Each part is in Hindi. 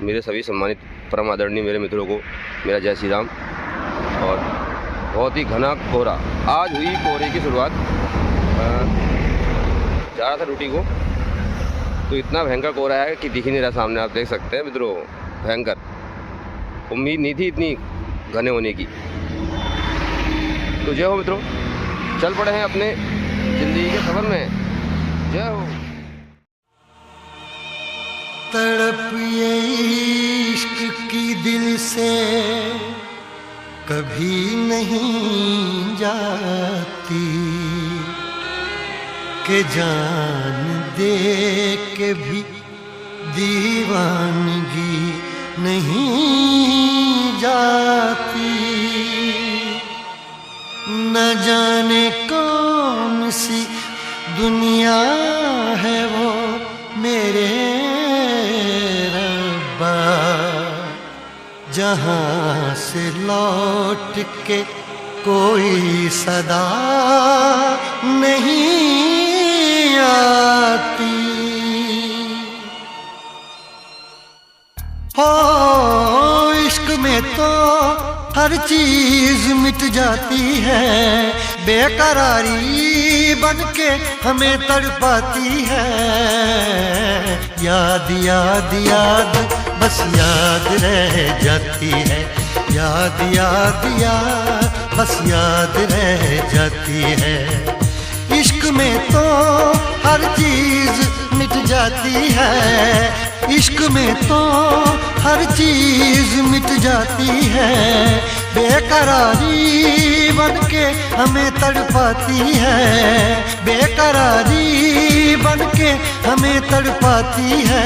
मेरे सभी सम्मानित परम आदरणीय मेरे मित्रों को मेरा जय श्री राम। और बहुत ही घना कोहरा, आज हुई कोहरे की शुरुआत। जा रहा था ड्यूटी को तो इतना भयंकर कोहरा है कि दिख ही नहीं रहा सामने। आप देख सकते हैं मित्रों, भयंकर। उम्मीद नहीं थी इतनी घने होने की। तो जय हो मित्रों, चल पड़े हैं अपने ज़िंदगी के सफ़र में। जय हो। तड़प ये इश्क की दिल से कभी नहीं जाती, कि जान दे के भी दीवानगी नहीं जाती। न जाने कौन सी दुनिया है वो मेरे रब्बा, जहाँ से लौट के कोई सदा नहीं आती। हो इश्क में तो हर चीज मिट जाती है, बेकरारी बनके हमें तड़पाती है। याद याद याद बस याद रह जाती है, याद याद याद बस याद रह जाती है। इश्क में तो हर चीज मिट जाती है, इश्क में तो हर चीज मिट जाती है। बेकरारी बनके हमें तड़पाती है, बेकरारी बनके हमें तड़पाती है।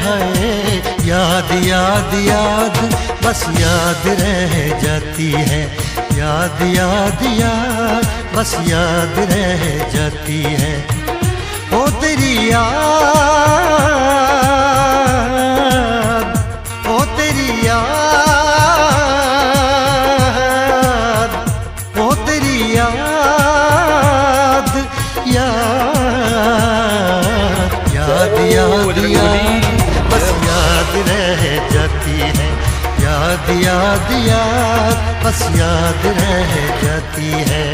हाय याद याद याद बस याद रह जाती है, याद याद याद बस याद रह जाती है। ओ तेरी याद, ओ तेरी याद, ओ तेरी याद, याद याद याद याद बस याद रह जाती है, याद याद याद बस याद रह जाती है।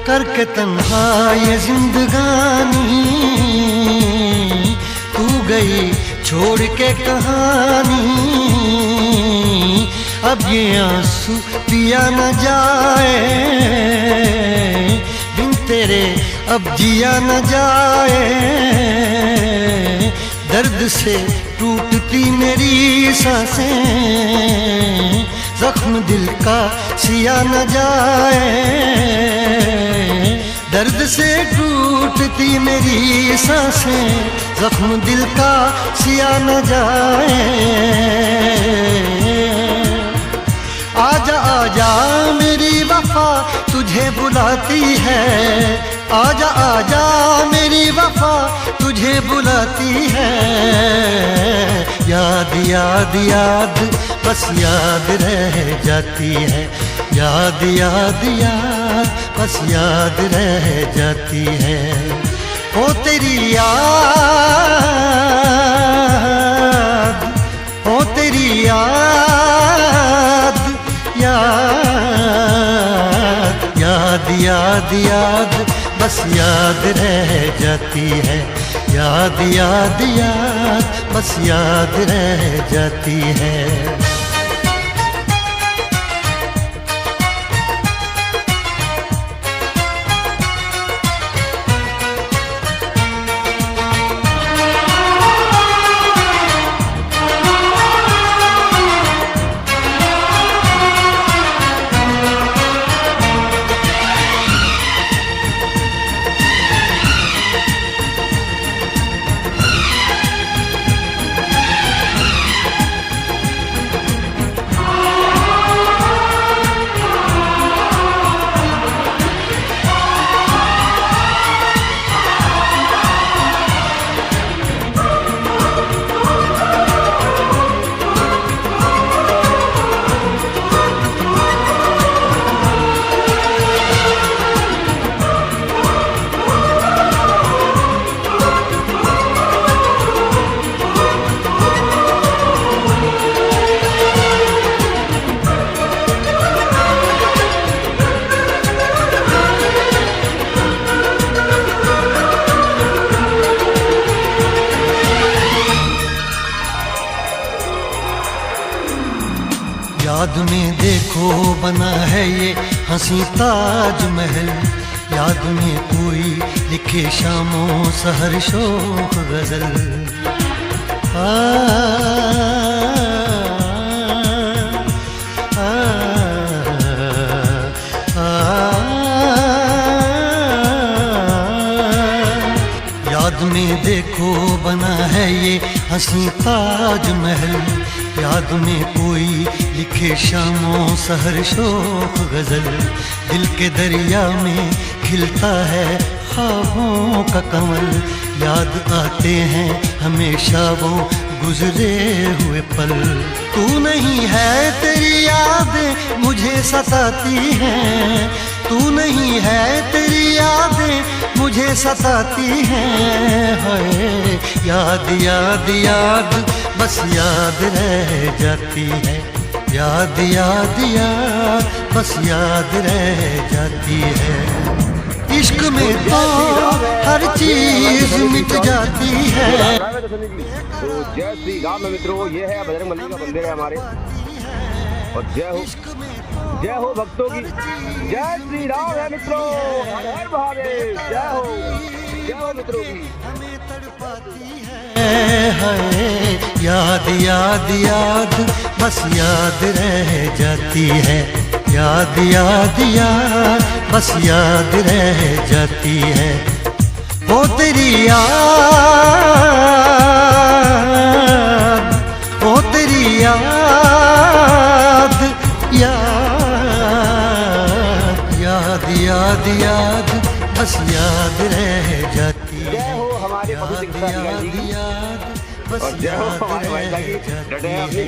करके तन्हा ये जिंदगानी, तू गई छोड़ के कहानी। अब ये आंसू पिया न जाए, बिन तेरे अब जिया न जाए। दर्द से टूटती मेरी सांसें, जख्म दिल का सिया न जाए। दर्द से टूटती मेरी सांसें, जख्म दिल का सिया न जाए। आजा आजा मेरी वफा तुझे बुलाती है, आजा आजा मेरी वफा तुझे बुलाती है। याद याद याद बस याद रह जाती है, याद याद याद बस याद रह जाती है। ओ तेरी याद, ओ तेरी याद, याद याद याद याद बस याद रह जाती है, याद याद याद बस याद रह जाती है। याद में देखो बना है ये हंसी ताजमहल, याद में कोई लिखे शामों सहर शोख गजल। याद में देखो बना है ये हंसी ताजमहल, याद में कोई लिखे शामों सहर शोक गजल। दिल के दरिया में खिलता है ख्वाबों का कमल, याद आते हैं हमेशा वो गुजरे हुए पल। तू नहीं है तेरी यादें मुझे सताती हैं, तू नहीं है तेरी यादें मुझे सताती हैं। हाय याद याद याद बस याद रह जाती है, याद याद याद बस याद रह जाती है। इश्क में तो हर चीज मिट जाती है। तो जय श्री राम मित्रों, ये है बजरंग बली का मंदिर है हमारे। और जय हो भक्तों की, जय श्री राम है मित्रों, हर हर महादेव, जय हो मित्रों की। याद याद याद बस याद रह जाती है, याद याद याद बस याद रह जाती है। ओ तेरी याद, ओ तेरी याद, याद याद याद बस याद रह जाती है। जय हो हमारे याद बस और जय हो हमारे भाई की डटे अपनी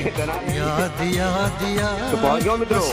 याद याद याद तो पहुंच गए मित्रों।